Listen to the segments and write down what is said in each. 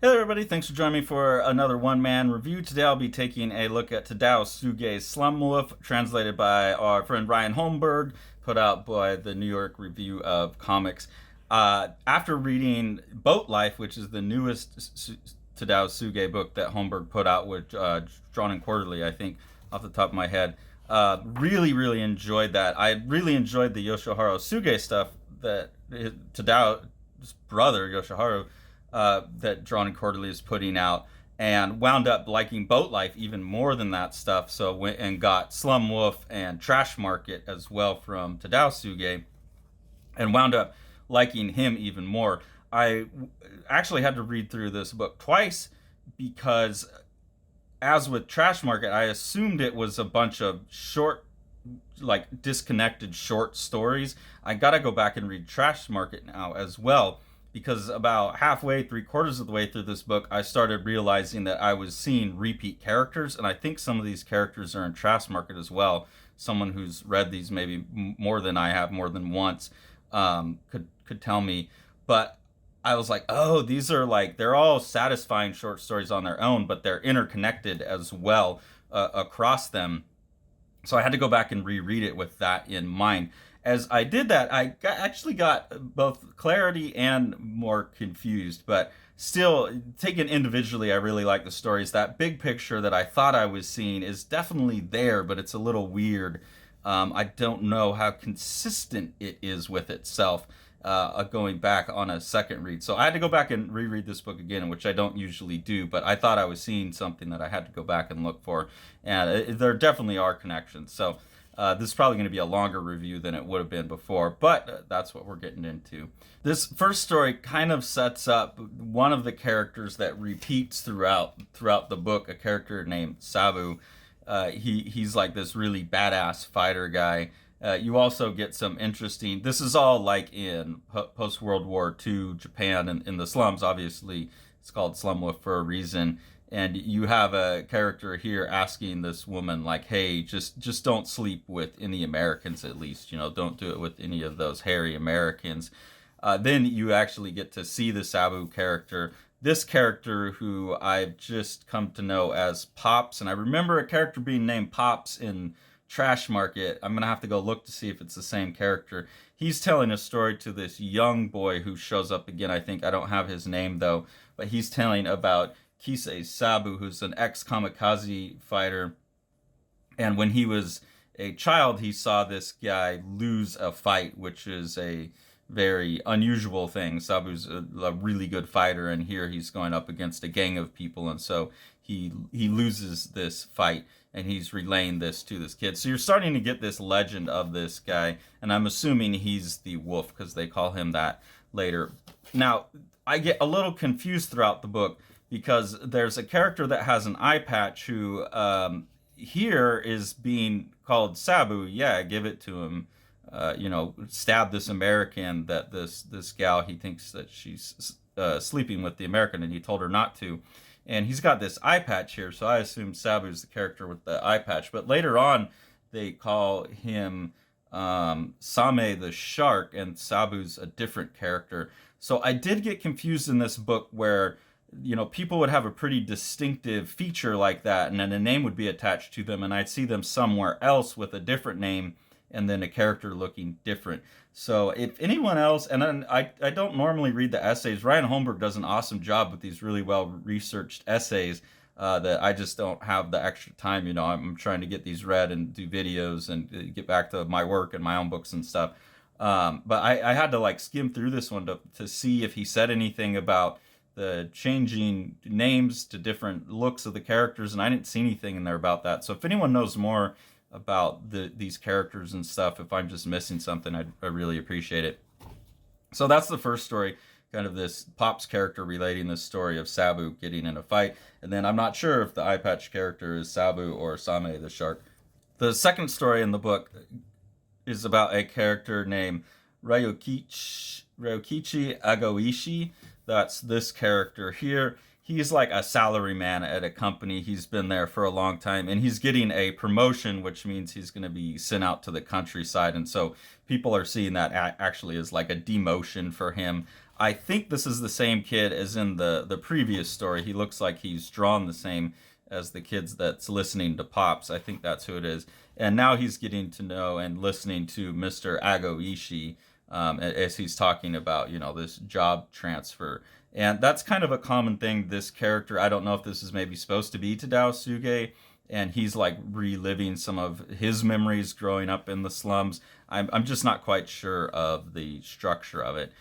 Hey everybody, thanks for joining me for another one-man review. Today I'll be taking a look at Tadao Tsuge's Slum, translated by our friend Ryan Holmberg, put out by the New York Review of Comics. After reading Boat Life, which is the newest Tadao Tsuge book that Holmberg put out, with drawn in quarterly, I think, off the top of my head, really enjoyed that. I really enjoyed the Yoshihiro Tsuge stuff that Tadao's brother, Yoshiharu, that Drawn and Quarterly is putting out, and wound up liking Boat Life even more than that stuff. So went and got Slum Wolf and Trash Market as well from Tadao Tsuge, and wound up liking him even more. I actually had to read through this book twice because, as with Trash Market, I assumed it was a bunch of short, like disconnected short stories. I gotta go back and read Trash Market now as well, because about halfway, three quarters of the way through this book, I started realizing that I was seeing repeat characters, and I think some of these characters are in Trash Market as well. Someone who's read these maybe more than I have, more than once, could tell me. But I was like, oh, these are like, they're all satisfying short stories on their own, but they're interconnected as well across them. So I had to go back and reread it with that in mind. As I did that, actually got both clarity and more confused, but still, taken individually, I really like the stories. That big picture that I thought I was seeing is definitely there, but it's a little weird. I don't know how consistent it is with itself, going back on a second read. So I had to go back and reread this book again, which I don't usually do, but I thought I was seeing something that I had to go back and look for. And there definitely are connections. So this is probably going to be a longer review than it would have been before, but that's what we're getting into. This first story kind of sets up one of the characters that repeats throughout the book, a character named Sabu. He's like this really badass fighter guy. You also get some interesting. This is all like in post World War II Japan, and in the slums. Obviously, it's called Slum for a reason. And you have a character here asking this woman, like, hey, just don't sleep with any Americans, at least, don't do it with any of those hairy Americans. Then you actually get to see the Sabu character, this character who I've just come to know as Pops. And I remember a character being named Pops in Trash Market. I'm going to have to go look to see if it's the same character. He's telling a story to this young boy who shows up again, I think. I don't have his name, though, but he's telling about Kisei Sabu, who's an ex-kamikaze fighter. And when he was a child, he saw this guy lose a fight, which is a very unusual thing. Sabu's a really good fighter, and here he's going up against a gang of people, and so he loses this fight, and he's relaying this to this kid. So you're starting to get this legend of this guy, and I'm assuming he's the wolf because they call him that later. Now, I get a little confused throughout the book because there's a character that has an eye patch who here is being called Sabu. Yeah, give it to him. Stab this American, that this gal, he thinks that she's sleeping with the American, and he told her not to. And he's got this eye patch here, so I assume Sabu's the character with the eye patch. But later on, they call him Same the shark, and Sabu's a different character. So I did get confused in this book where, people would have a pretty distinctive feature like that, and then a name would be attached to them, and I'd see them somewhere else with a different name, and then a character looking different. So if anyone else, and then I don't normally read the essays. Ryan Holmberg does an awesome job with these really well-researched essays that I just don't have the extra time. I'm trying to get these read and do videos and get back to my work and my own books and stuff. But I had to skim through this one to see if he said anything about the changing names to different looks of the characters, and I didn't see anything in there about that. So if anyone knows more about these characters and stuff, if I'm just missing something, I really appreciate it. So that's the first story, kind of this Pops character relating this story of Sabu getting in a fight. And then I'm not sure if the eye patch character is Sabu or Same the shark. The second story in the book is about a character named Ryokichi Agoishi. That's this character here. He's like a salaryman at a company. He's been there for a long time, and he's getting a promotion, which means he's going to be sent out to the countryside. And so people are seeing that actually as like a demotion for him. I think this is the same kid as in the previous story. He looks like he's drawn the same as the kids that's listening to Pops. I think that's who it is. And now he's getting to know and listening to Mr. Agoishi as he's talking about, this job transfer. And that's kind of a common thing. This character, I don't know if this is maybe supposed to be Tadao Tsuge, and he's like reliving some of his memories growing up in the slums. I'm just not quite sure of the structure of it.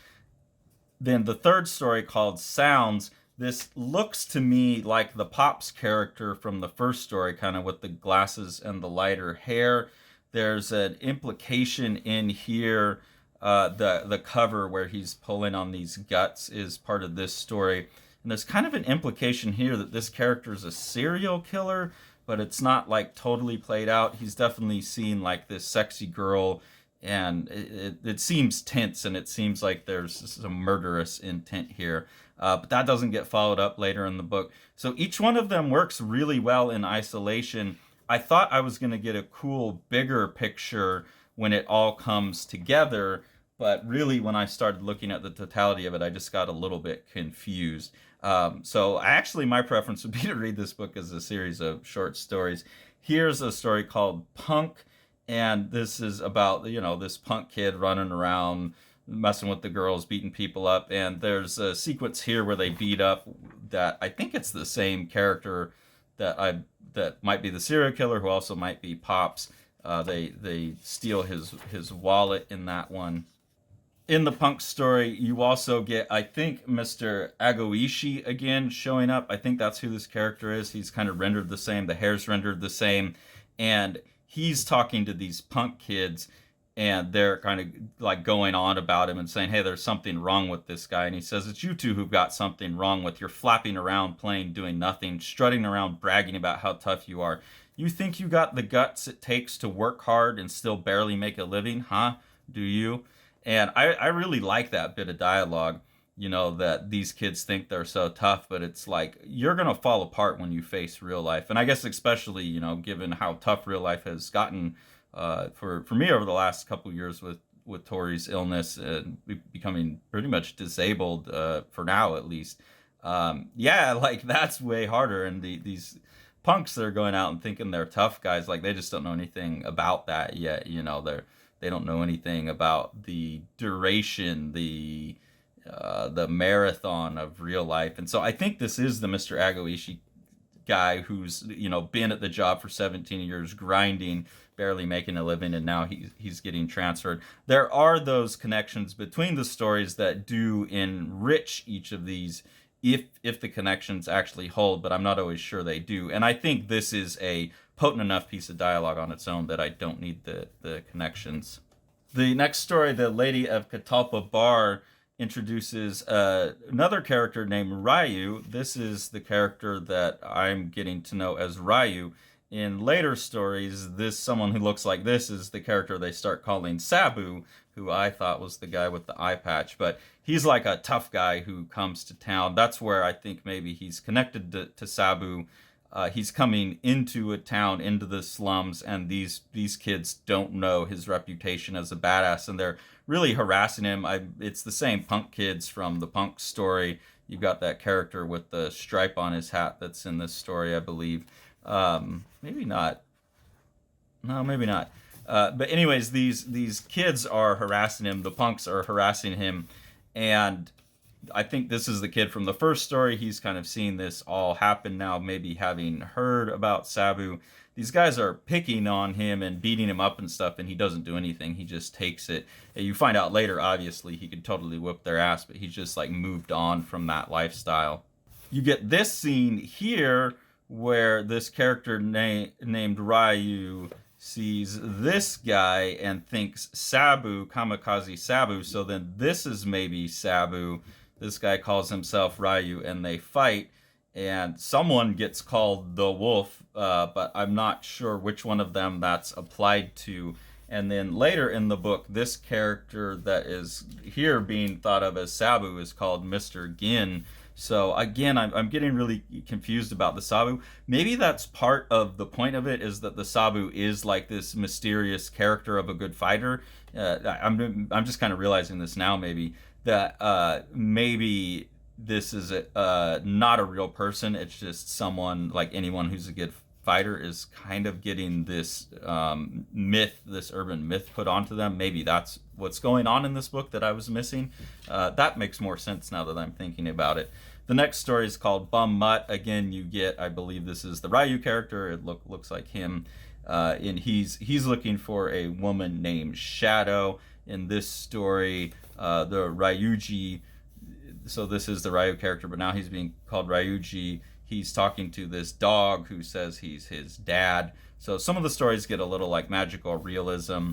Then the third story, called Sounds, this looks to me like the Pops character from the first story, kind of with the glasses and the lighter hair. There's an implication in here. The cover where he's pulling on these guts is part of this story. And there's kind of an implication here that this character is a serial killer, but it's not like totally played out. He's definitely seen like this sexy girl, and it seems tense, and it seems like there's some murderous intent here. But that doesn't get followed up later in the book. So each one of them works really well in isolation. I thought I was going to get a cool, bigger picture when it all comes together, but really when I started looking at the totality of it, I just got a little bit confused. So actually my preference would be to read this book as a series of short stories. Here's a story called Punk, and this is about, this punk kid running around, messing with the girls, beating people up. And there's a sequence here where they beat up that I think it's the same character that might be the serial killer, who also might be Pops. They steal his wallet in that one. In the Punk story, you also get, I think, Mr. Agoishi again showing up. I think that's who this character is. He's kind of rendered the same. The hair's rendered the same. And he's talking to these punk kids, and they're kind of like going on about him and saying, hey, there's something wrong with this guy. And he says, it's you two who've got something wrong with. You're flapping around, playing, doing nothing, strutting around, bragging about how tough you are. You think you got the guts it takes to work hard and still barely make a living, huh? Do you? And I really like that bit of dialogue, that these kids think they're so tough, but it's like, you're going to fall apart when you face real life. And I guess especially, given how tough real life has gotten for me over the last couple of years with Tori's illness and becoming pretty much disabled for now, at least. Like that's way harder. And these punks that are going out and thinking they're tough guys, like they just don't know anything about that yet. They don't know anything about the duration, the marathon of real life. And so I think this is the Mr. Agoishi guy who's, been at the job for 17 years, grinding, barely making a living, and now he's getting transferred. There are those connections between the stories that do enrich each of these if the connections actually hold, but I'm not always sure they do. And I think this is a potent enough piece of dialogue on its own that I don't need the connections. The next story, The Lady of Catalpa Bar, introduces another character named Ryu. This is the character that I'm getting to know as Ryu. In later stories, someone who looks like this is the character they start calling Sabu, who I thought was the guy with the eye patch. But he's like a tough guy who comes to town. That's where I think maybe he's connected to Sabu. He's coming into a town, into the slums, and these kids don't know his reputation as a badass, and they're really harassing him. It's the same punk kids from the Punk story. You've got that character with the stripe on his hat that's in this story, I believe. Maybe not. No, maybe not. But anyways, these kids are harassing him. The punks are harassing him, and I think this is the kid from the first story. He's kind of seen this all happen now, maybe having heard about Sabu. These guys are picking on him and beating him up and stuff, and he doesn't do anything. He just takes it. And you find out later, obviously, he could totally whip their ass, but he's just like moved on from that lifestyle. You get this scene here where this character named Ryu sees this guy and thinks Sabu, Kamikaze Sabu, so then this is maybe Sabu. This guy calls himself Ryu, and they fight, and someone gets called the Wolf, but I'm not sure which one of them that's applied to. And then later in the book, this character that is here being thought of as Sabu is called Mr. Gin. So again, I'm getting really confused about the Sabu. Maybe that's part of the point of it, is that the Sabu is like this mysterious character of a good fighter. I'm just kind of realizing this now, maybe that maybe this is not a real person. It's just someone like anyone who's a good fighter is kind of getting this myth, this urban myth put onto them. Maybe that's what's going on in this book that I was missing. That makes more sense now that I'm thinking about it. The next story is called Bum Mutt. Again, you get, I believe this is the Ryu character. It looks like him. And he's looking for a woman named Shadow. In this story, the Ryuji, so this is the Ryu character, but now he's being called Ryuji. He's talking to this dog who says he's his dad. So some of the stories get a little like magical realism.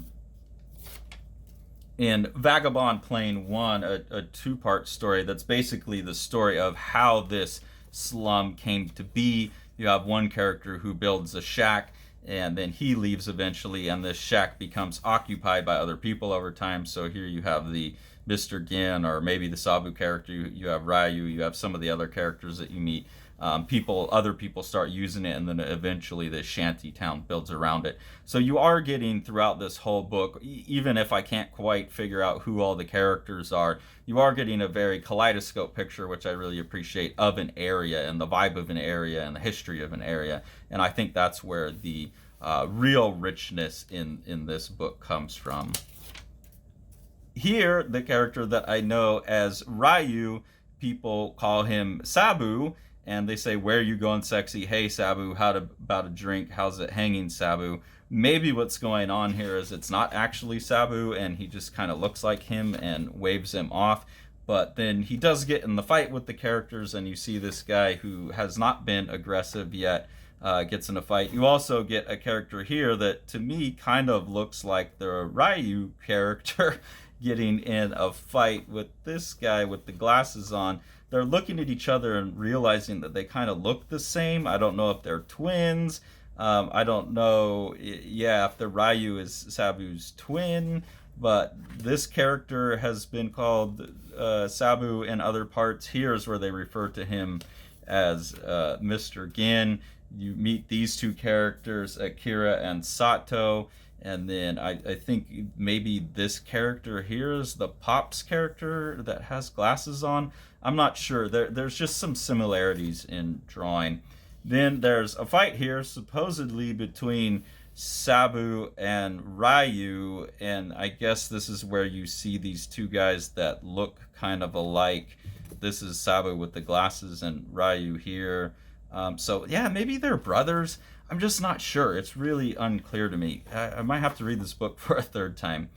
In Vagabond Plane 1, a two-part story that's basically the story of how this slum came to be. You have one character who builds a shack, and then he leaves eventually, and this shack becomes occupied by other people over time. So here you have the Mr. Gin, or maybe the Sabu character. You have Ryu. You have some of the other characters that you meet. Other people start using it, and then eventually the shanty town builds around it. So you are getting throughout this whole book, even if I can't quite figure out who all the characters are, you are getting a very kaleidoscope picture, which I really appreciate, of an area and the vibe of an area and the history of an area. And I think that's where the real richness in this book comes from. Here, the character that I know as Ryu, people call him Sabu, and they say, "Where are you going, sexy? Hey, Sabu, about a drink? How's it hanging, Sabu?" Maybe what's going on here is it's not actually Sabu, and he just kind of looks like him and waves him off. But then he does get in the fight with the characters, and you see this guy who has not been aggressive yet gets in a fight. You also get a character here that, to me, kind of looks like the Ryu character getting in a fight with this guy with the glasses on. They're looking at each other and realizing that they kind of look the same. I don't know if they're twins. I don't know, if the Ryu is Sabu's twin, but this character has been called Sabu in other parts. Here's where they refer to him as Mr. Gin. You meet these two characters, Akira and Sato. And then I think maybe this character here is the Pops character that has glasses on. I'm not sure. There's just some similarities in drawing. Then there's a fight here, supposedly between Sabu and Ryu, and I guess this is where you see these two guys that look kind of alike. This is Sabu with the glasses and Ryu here. So yeah, maybe they're brothers. I'm just not sure. It's really unclear to me. I might have to read this book for a third time.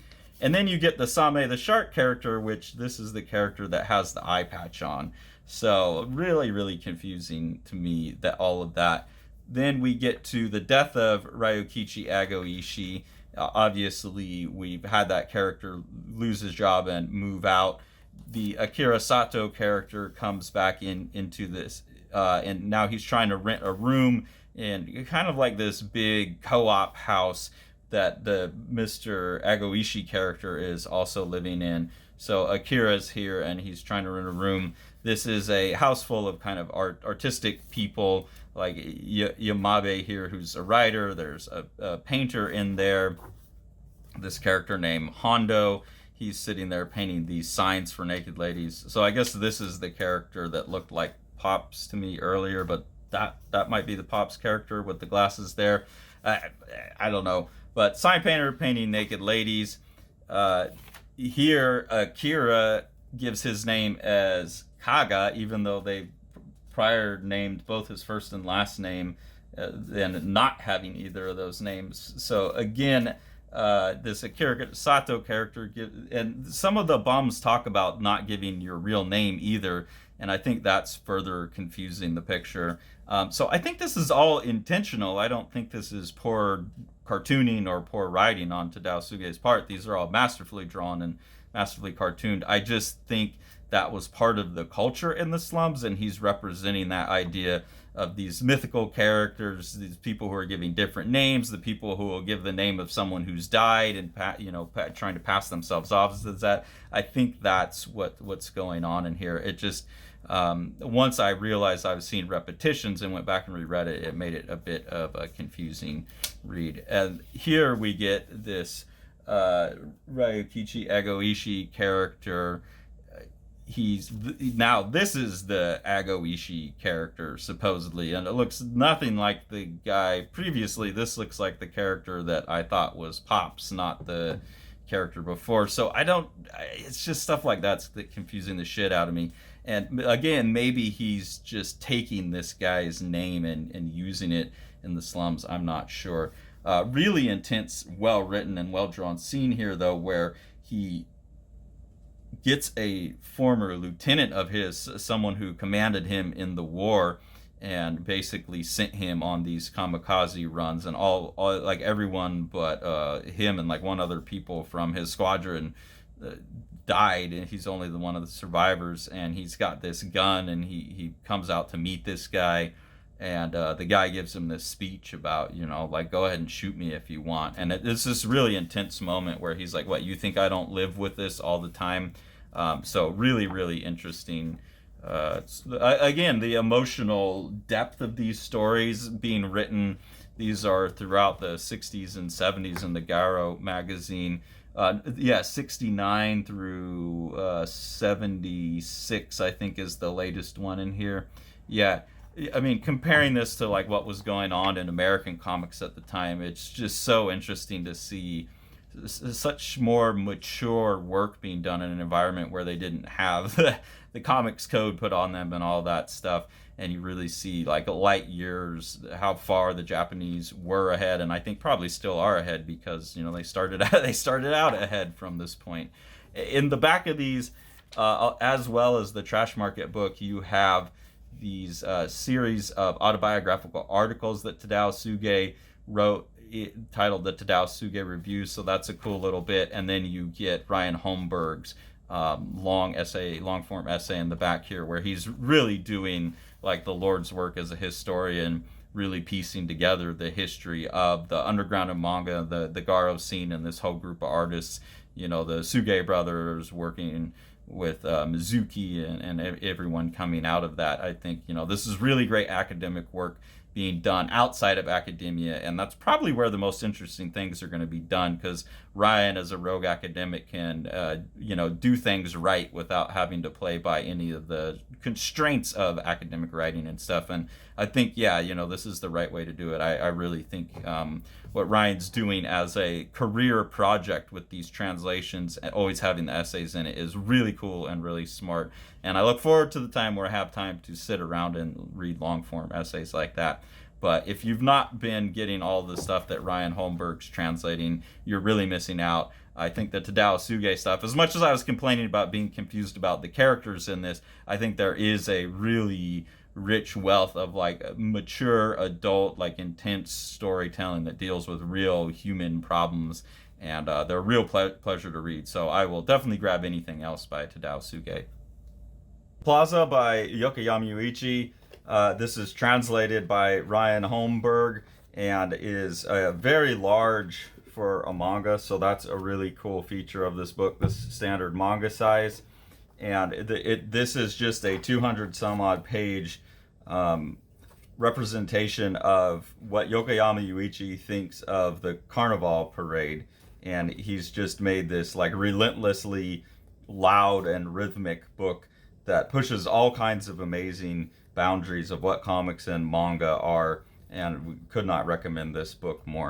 And then you get the Same the shark character, which this is the character that has the eye patch on. So really, really confusing to me, that all of that. Then we get to the death of Ryukichi Agoishi. Obviously, we've had that character lose his job and move out. The Akira Sato character comes back into this, and now he's trying to rent a room in kind of like this big co-op house that the Mr. Agoishi character is also living in. So Akira's here, and he's trying to rent a room. This is a house full of kind of artistic people, like Yamabe here, who's a writer. There's a painter in there, this character named Hondo. He's sitting there painting these signs for naked ladies. So I guess this is the character that looked like Pops to me earlier, but that might be the Pops character with the glasses there. I don't know. But sign painter painting naked ladies. Here, Akira gives his name as Kaga, even though they prior named both his first and last name, and not having either of those names. So again, this Akira Sato character, and some of the bums talk about not giving your real name either, and I think that's further confusing the picture. So I think this is all intentional. I don't think this is poor cartooning or poor writing on Tadao Tsuge's part. These are all masterfully drawn and masterfully cartooned. I just think that was part of the culture in the slums, and he's representing that idea of these mythical characters, these people who are giving different names, the people who will give the name of someone who's died and trying to pass themselves off as that. I think that's what's going on in here. It just Once I realized I was seeing repetitions and went back and reread it, it made it a bit of a confusing read. And here we get this Ryukichi Egoishi character. Now this is the Agoishi character supposedly, and it looks nothing like the guy previously. This looks like the character that I thought was Pops, not the character before. So it's just stuff like that's confusing the shit out of me. And again, maybe he's just taking this guy's name and using it in the slums. I'm not sure. Really intense, well written and well drawn scene here though, where he gets a former lieutenant of his, someone who commanded him in the war, and basically sent him on these kamikaze runs, and all like everyone but him and like one other people from his squadron died, and he's only the one of the survivors, and he's got this gun, and he comes out to meet this guy, and the guy gives him this speech about, like, go ahead and shoot me if you want. And it's this really intense moment where he's like, what, you think I don't live with this all the time? So really, really interesting. Again, the emotional depth of these stories being written, these are throughout the 60s and 70s in the Garo magazine. 69 through 76, I think, is the latest one in here. Yeah. I mean, comparing this to like what was going on in American comics at the time, it's just so interesting to see such more mature work being done in an environment where they didn't have the comics code put on them and all that stuff. And you really see like light years how far the Japanese were ahead, and I think probably still are ahead, because they started out ahead from this point. In the back of these, as well as the Trash Market book, you have these series of autobiographical articles that Tadao Tsuge wrote, titled the Tadao Tsuge Review. So that's a cool little bit. And then you get Ryan Holmberg's long form essay in the back here, where he's really doing like the Lord's work as a historian, really piecing together the history of the underground and manga, the Garo scene, and this whole group of artists. The Tsuge brothers working with Mizuki and everyone coming out of that. I think this is really great academic work being done outside of academia, and that's probably where the most interesting things are going to be done, because Ryan, as a rogue academic, can do things right without having to play by any of the constraints of academic writing and stuff. And I think this is the right way to do it. I really think what Ryan's doing as a career project with these translations and always having the essays in it is really cool and really smart. And I look forward to the time where I have time to sit around and read long form essays like that. But if you've not been getting all the stuff that Ryan Holmberg's translating, you're really missing out. I think the Tadao Tsuge stuff, as much as I was complaining about being confused about the characters in this, I think there is a really rich wealth of like mature adult, like intense storytelling that deals with real human problems, and they're a real pleasure to read. So I will definitely grab anything else by Tadao Tsuge. Plaza by Yokoyama Yuichi. This is translated by Ryan Holmberg and is very large for a manga, so that's a really cool feature of this book, this standard manga size. And this is just a 200 some odd page representation of what Yokoyama Yuichi thinks of the Carnival Parade, and he's just made this like relentlessly loud and rhythmic book that pushes all kinds of amazing boundaries of what comics and manga are, and we could not recommend this book more.